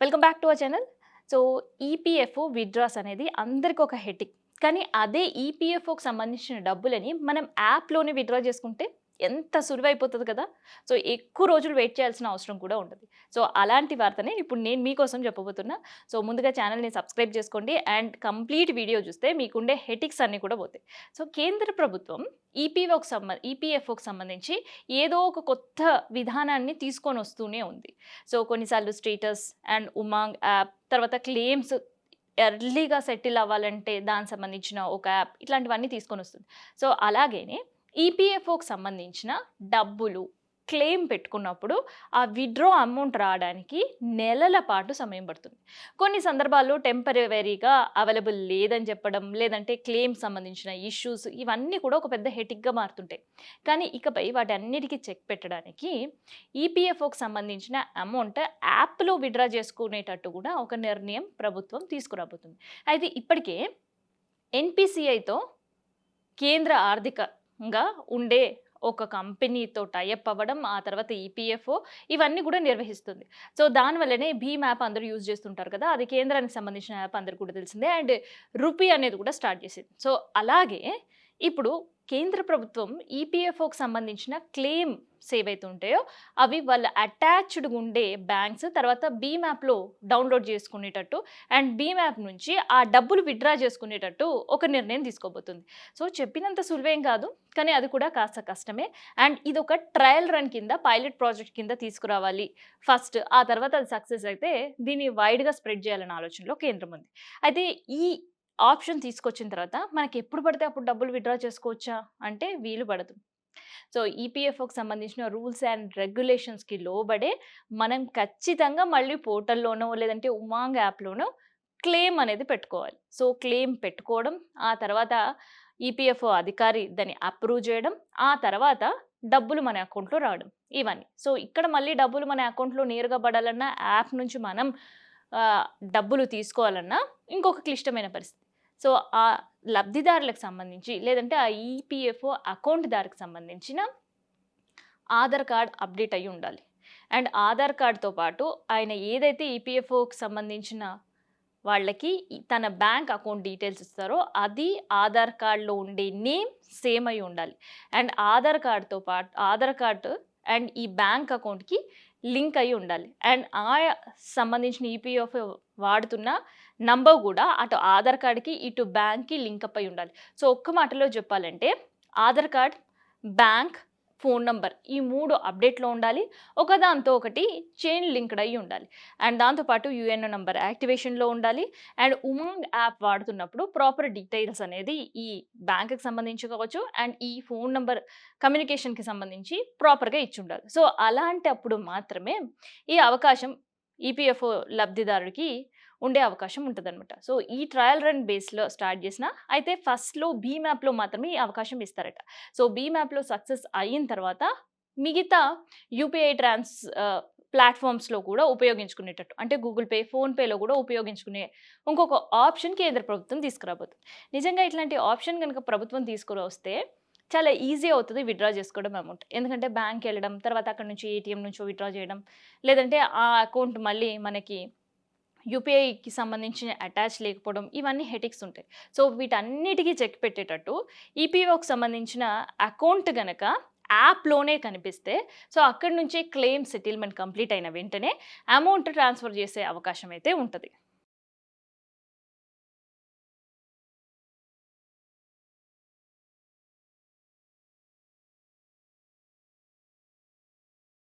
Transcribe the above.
Welcome back to our channel. So, EPFO withdraws అనేది అందరికి ఒక హెడేక్. కానీ అదే ఈపీఎఫ్ఓకి సంబంధించిన డబ్బులని మనం యాప్‌లోనే విత్‌డ్రా చేసుకుంటే ఎంత సులువైపోతది కదా! సో, ఎక్కువ రోజులు వెయిట్ చేయాల్సిన అవసరం కూడా ఉండదు. సో, అలాంటి వార్తనే ఇప్పుడు నేను మీకోసం చెప్పబోతున్నా. సో, ముందుగా ఛానల్‌ని సబ్స్క్రైబ్ చేసుకోండి అండ్ కంప్లీట్ వీడియో చూస్తే మీకుండే హెడేక్స్ అన్నీ కూడా పోతాయి. సో, కేంద్ర ప్రభుత్వం ఈపీఎఫ్ఓకి సంబంధించి ఏదో ఒక కొత్త విధానాన్ని తీసుకొనొస్తూనే ఉంది. సో, కొన్నిసార్లు స్టేటస్ అండ్ ఉమాంగ్ యాప్, తర్వాత క్లెయిమ్స్ ఎర్లీగా సెటిల్ అవ్వాలంటే దానికి సంబంధించిన ఒక యాప్ ఇట్లాంటివన్నీ తీసుకొనొస్తుంది. సో, అలాగేనే ఈపీఎఫ్ఓకి సంబంధించిన డబ్బులు క్లెయిమ్ పెట్టుకున్నప్పుడు ఆ విత్‌డ్రా అమౌంట్ రావడానికి నెలల పాటు సమయం పడుతుంది. కొన్ని సందర్భాల్లో టెంపరవరీగా అవైలబుల్ లేదని చెప్పడం, లేదంటే క్లెయిమ్ సంబంధించిన ఇష్యూస్ ఇవన్నీ కూడా ఒక పెద్ద హెడేక్‌గా మారుతుంటాయి. కానీ ఇకపై వాటన్నిటికి చెక్ పెట్టడానికి ఈపీఎఫ్ఓకి సంబంధించిన అమౌంట్ యాప్‌లో విత్‌డ్రా చేసుకునేటట్టు కూడా ఒక నిర్ణయం ప్రభుత్వం తీసుకురాబోతుంది. అయితే ఇప్పటికే ఎన్‌పీసీఐతో కేంద్ర ఆర్థికంగా ఉండే ఒక కంపెనీతో టై అప్ అవ్వడం, ఆ తర్వాత ఈపీఎఫ్ఓ ఇవన్నీ కూడా నిర్వహిస్తుంది. సో, దానివల్లనే భీమ్ యాప్ అందరూ యూజ్ చేస్తుంటారు కదా! అది కేంద్రానికి సంబంధించిన యాప్ అందరికి కూడా తెలిసిందే. అండ్ రూపీ అనేది కూడా స్టార్ట్ చేసింది. సో, అలాగే ఇప్పుడు కేంద్ర ప్రభుత్వం ఈపీఎఫ్ఓకి సంబంధించిన క్లెయిమ్స్ ఏవైతే ఉంటాయో అవి వాళ్ళ అటాచ్డ్‌గా ఉండే బ్యాంక్స్ తర్వాత భీమ్ యాప్‌లో డౌన్‌లోడ్ చేసుకునేటట్టు అండ్ భీమ్ యాప్ నుంచి ఆ డబ్బులు విత్‌డ్రా చేసుకునేటట్టు ఒక నిర్ణయం తీసుకోబోతుంది. సో, చెప్పినంత సులువేం కాదు. కానీ అది కూడా కాస్త కష్టమే. అండ్ ఇదొక ట్రయల్ రన్ కింద పైలట్ ప్రాజెక్ట్ కింద తీసుకురావాలి ఫస్ట్. ఆ తర్వాత అది సక్సెస్ అయితే దీన్ని వైడ్‌గా స్ప్రెడ్ చేయాలన్న ఆలోచనలో కేంద్రం ఉంది. అయితే ఈ ఆప్షన్ తీసుకొచ్చిన తర్వాత మనకెప్పుడు పడితే అప్పుడు డబ్బులు విత్‌డ్రా చేసుకోవచ్చా అంటే వీలు పడదు. సో, ఈపీఎఫ్ఓకి సంబంధించిన రూల్స్ అండ్ రెగ్యులేషన్స్‌కి లోబడే మనం ఖచ్చితంగా మళ్ళీ పోర్టల్‌లోనో లేదంటే ఉమాంగ్ యాప్‌లోనో క్లెయిమ్ అనేది పెట్టుకోవాలి. సో, క్లెయిమ్ పెట్టుకోవడం, ఆ తర్వాత ఈపీఎఫ్ఓ అధికారి దాన్ని అప్రూవ్ చేయడం, ఆ తర్వాత డబ్బులు మన అకౌంట్‌లో రావడం ఇవన్నీ. సో, ఇక్కడ మళ్ళీ డబ్బులు మన అకౌంట్‌లో నేరుగా పడాలన్నా యాప్ నుంచి మనం ఆహ్, డబ్బులు తీసుకోవాలన్నా ఇంకొక క్లిష్టమైన పరిస్థితి. సో, ఆ లబ్ధిదారులకు సంబంధించి లేదంటే ఆ ఈపీఎఫ్ఓ అకౌంట్‌దారుకి సంబంధించిన ఆధార్ కార్డ్ అప్డేట్ అయ్యి ఉండాలి. అండ్ ఆధార్ కార్డ్‌తో పాటు ఆయన ఏదైతే ఈపీఎఫ్ఓకి సంబంధించిన వాళ్ళకి తన బ్యాంక్ అకౌంట్ డీటెయిల్స్ ఇస్తారో అది ఆధార్ కార్డ్‌లో ఉండే నేమ్ సేమ్ అయ్యి ఉండాలి. అండ్ ఆధార్ కార్డ్ అండ్ ఈ బ్యాంక్ అకౌంట్‌కి లింక్ అయ్యి ఉండాలి. అండ్ సంబంధించిన ఈపీఎఫ్ఓ వాడుతున్న నంబర్ కూడా అటు ఆధార్ కార్డ్‌కి, ఇటు బ్యాంక్‌కి లింకప్ అయ్యి ఉండాలి. సో, ఒక్క మాటలో చెప్పాలంటే Aadhaar card, bank, phone number ఈ 3 అప్డేట్‌లో ఉండాలి. ఒకదాంతో ఒకటి చైన్ లింక్డ్ అయ్యి ఉండాలి. అండ్ దాంతో పాటు యూఎన్ఓ నంబర్ యాక్టివేషన్‌లో ఉండాలి. అండ్ ఉమాంగ్ యాప్ వాడుతున్నప్పుడు ప్రాపర్ డీటెయిల్స్ అనేది ఈ బ్యాంక్‌కి సంబంధించి కావచ్చు అండ్ ఈ ఫోన్ నంబర్ కమ్యూనికేషన్‌కి సంబంధించి ప్రాపర్‌గా ఇచ్చుండాలి. సో, అలాంటప్పుడు మాత్రమే ఈ అవకాశం ఈపీఎఫ్ఓ లబ్ధిదారుడికి ఉండే అవకాశం ఉంటదనమాట. సో, ఈ ట్రయల్ రన్ బేస్‌లో స్టార్ట్ చేసినా అయితే ఫస్ట్‌లో భీమ్ యాప్‌లో మాత్రమే ఈ అవకాశం ఇస్తారట. సో, భీమ్ యాప్‌లో సక్సెస్ అయిన తర్వాత మిగతా యూపీఐ ప్లాట్‌ఫార్మ్స్‌లో కూడా ఉపయోగించుకునేటట్టు అంటే గూగుల్ పే, ఫోన్‌పేలో కూడా ఉపయోగించుకునే ఇంకొక ఆప్షన్ కేంద్ర ప్రభుత్వం తీసుకురాబోతుంది. నిజంగా ఇట్లాంటి ఆప్షన్ గనుక ప్రభుత్వం తీసుకొనొస్తే చాలా ఈజీ అవుతది విత్‌డ్రా చేసుకోవడం అమౌంట్. ఎందుకంటే బ్యాంక్‌కెళ్ళడం, తర్వాత అక్కడి నుంచి ఏటీఎం నుంచో విత్‌డ్రా చేయడం, లేదంటే ఆ అకౌంట్ మళ్ళీ మనకి యూపీఐకి సంబంధించిన అటాచ్ లేకపోవడం ఇవన్నీ హెడేక్స్ ఉంటాయి. సో, వీటన్నిటికి చెక్ పెట్టేటట్టు ఈపీఓకి సంబంధించిన అకౌంట్ గనక యాప్‌లోనే కనిపిస్తే సో, అక్కడి నుంచే క్లెయిమ్ సెటిల్‌మెంట్ కంప్లీట్ అయిన వెంటనే అమౌంట్ ట్రాన్స్‌ఫర్ చేసే అవకాశం అయితే ఉంటది.